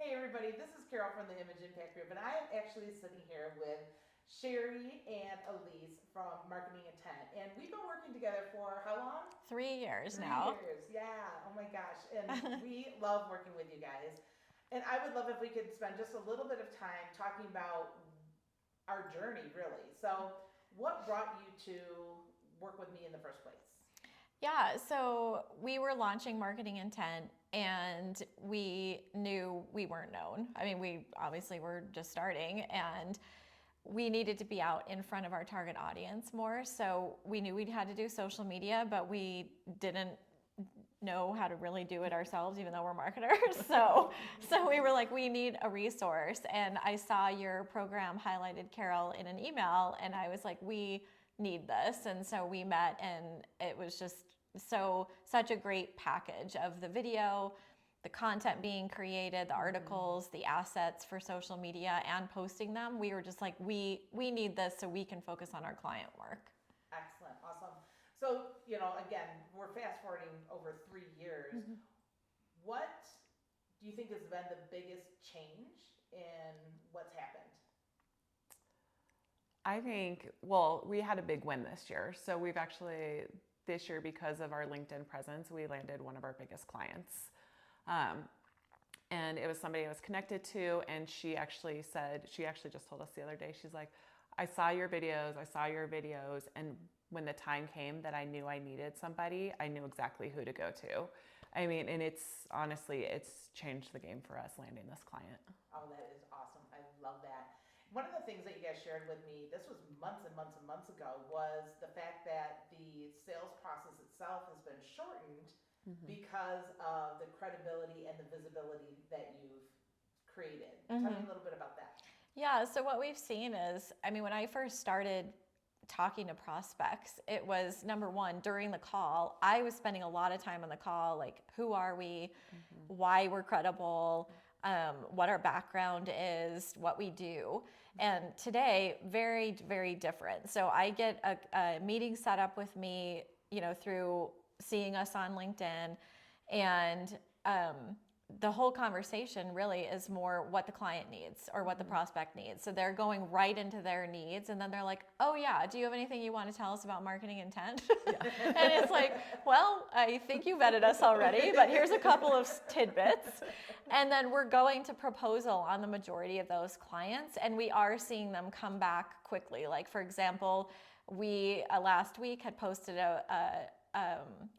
Hey everybody, this is Karyl from the Image Impact Group, and I am actually sitting here with Sherry and Elise from Marketing Intent, and we've been working together for how long? 3 years 3 now. years, yeah. Oh my gosh, and we love working with you guys. And I would love if we could spend just a little bit of time talking about our journey, really. So, what brought you to work with me in the first place? Yeah, so we were launching Marketing Intent and we knew we weren't known. I mean, we obviously were just starting and we needed to be out in front of our target audience more. So we knew we'd had to do social media, but we didn't know how to really do it ourselves, even though we're marketers. So we were like, we need a resource. And I saw your program highlighted, Karyl, in an email, and I was like, we need this. And so we met, and it was just such a great package of the video, the content being created, the articles, the assets for social media and posting them. We were just like, we need this so we can focus on our client work. Excellent, awesome. So, again, we're fast forwarding over 3 years. What do you think has been the biggest change in what's happened? I think, well, we had a big win this year. So we've actually, this year, because of our LinkedIn presence, we landed one of our biggest clients. And it was somebody I was connected to, and she actually just told us the other day, she's like, I saw your videos, and when the time came that I knew I needed somebody, I knew exactly who to go to. I mean, and it's changed the game for us landing this client. Oh, that is awesome. I love that. One of the things that you guys shared with me, this was months and months and months ago, was the fact that the sales process itself has been shortened because of the credibility and the visibility that you've created. Tell me a little bit about that. Yeah, so what we've seen is, I mean, when I first started talking to prospects, it was number one, during the call, I was spending a lot of time on the call, like, who are we, why we're credible, what our background is, what we do. And today, very, very different. So I get a meeting set up with me, through seeing us on LinkedIn, and the whole conversation really is more what the client needs or what the prospect needs. So they're going right into their needs, and then they're like, oh yeah, do you have anything you want to tell us about Marketing Intent? And it's like, well, I think you vetted us already, but here's a couple of tidbits. And then we're going to proposal on the majority of those clients, and we are seeing them come back quickly. Like, for example, we last week had posted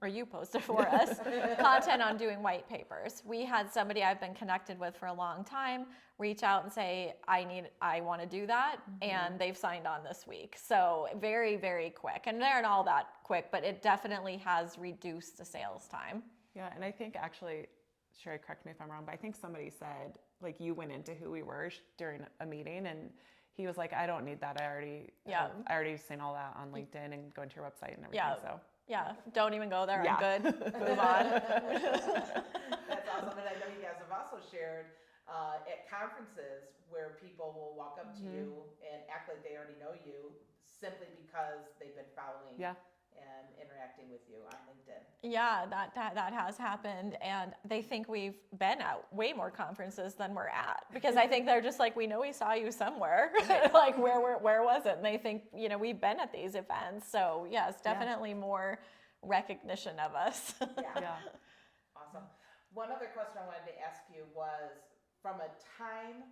or you posted for us, content on doing white papers. We had somebody I've been connected with for a long time reach out and say, I want to do that, and they've signed on this week. So very, very quick. And they're not all that quick, but it definitely has reduced the sales time. Yeah, and I think actually, Sherry, correct me if I'm wrong, but I think somebody said, like, you went into who we were during a meeting, and he was like, I don't need that. I already seen all that on LinkedIn and going to your website and everything. Yeah. So yeah, don't even go there. Yeah. I'm good. Move on. That's awesome. And I know you guys have also shared at conferences where people will walk up to you and act like they already know you simply because they've been following and interacting with you on LinkedIn. Yeah, that has happened, and they think we've been at way more conferences than we're at, because I think they're just like, we know we saw you somewhere, like where was it? And they think, we've been at these events. So yes, definitely more recognition of us. Yeah. Awesome. One other question I wanted to ask you was, from a time,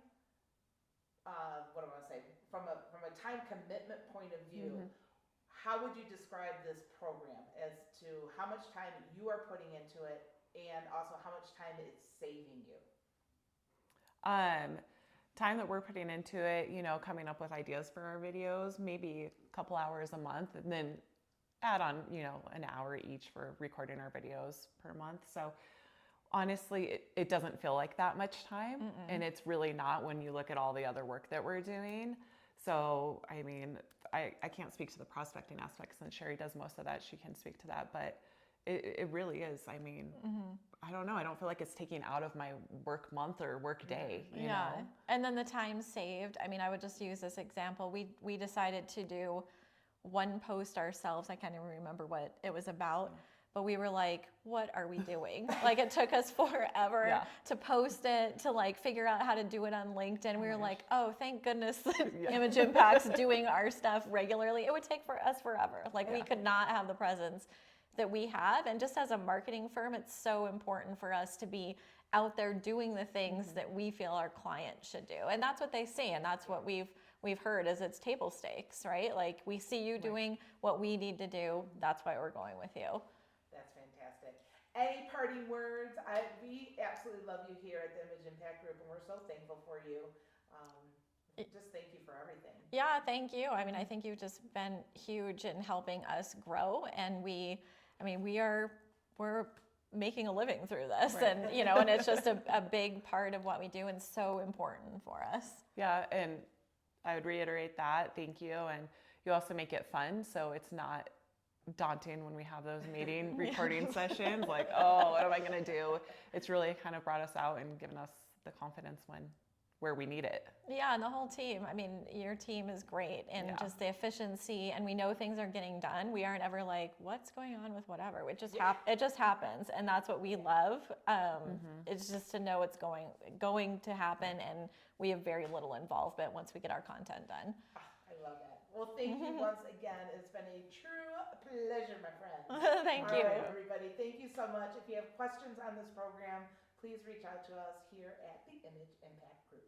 from a time commitment point of view. How would you describe this program as to how much time you are putting into it, and also how much time it's saving you? Time that we're putting into it, coming up with ideas for our videos, maybe a couple hours a month, and then add on, an hour each for recording our videos per month. So honestly, it doesn't feel like that much time. And it's really not when you look at all the other work that we're doing. So, I mean, I can't speak to the prospecting aspect, since Sherry does most of that. She can speak to that, but it really is. I mean, I don't know. I don't feel like it's taking out of my work month or work day, you know? And then the time saved. I mean, I would just use this example. We decided to do one post ourselves. I can't even remember what it was about, but we were like, what are we doing? Like it took us forever to post it, to like figure out how to do it on LinkedIn. We were like, oh, thank goodness that Image Impact's doing our stuff regularly. It would take for us forever. Like we could not have the presence that we have. And just as a marketing firm, it's so important for us to be out there doing the things that we feel our client should do. And that's what they see. And that's what we've heard is it's table stakes, right? Like we see you doing what we need to do. That's why we're going with you. That's fantastic. Any parting words? We absolutely love you here at the Image Impact Group, and we're so thankful for you. Just thank you for everything. Yeah, thank you. I mean, I think you've just been huge in helping us grow, and we're making a living through this, and and it's just a big part of what we do and so important for us. Yeah, and I would reiterate that. Thank you. And you also make it fun, so it's not daunting when we have those recording sessions, like, oh, what am I going to do? It's really kind of brought us out and given us the confidence where we need it. Yeah, and the whole team. I mean, your team is great, and just the efficiency, and we know things are getting done. We aren't ever like, what's going on with whatever. It just happens, and that's what we love. It's just to know it's going to happen, and we have very little involvement once we get our content done. I love that. Well, thank you once again. It's been a true pleasure, my friend. Thank you. All right, everybody. Thank you so much. If you have questions on this program, please reach out to us here at the Image Impact Group.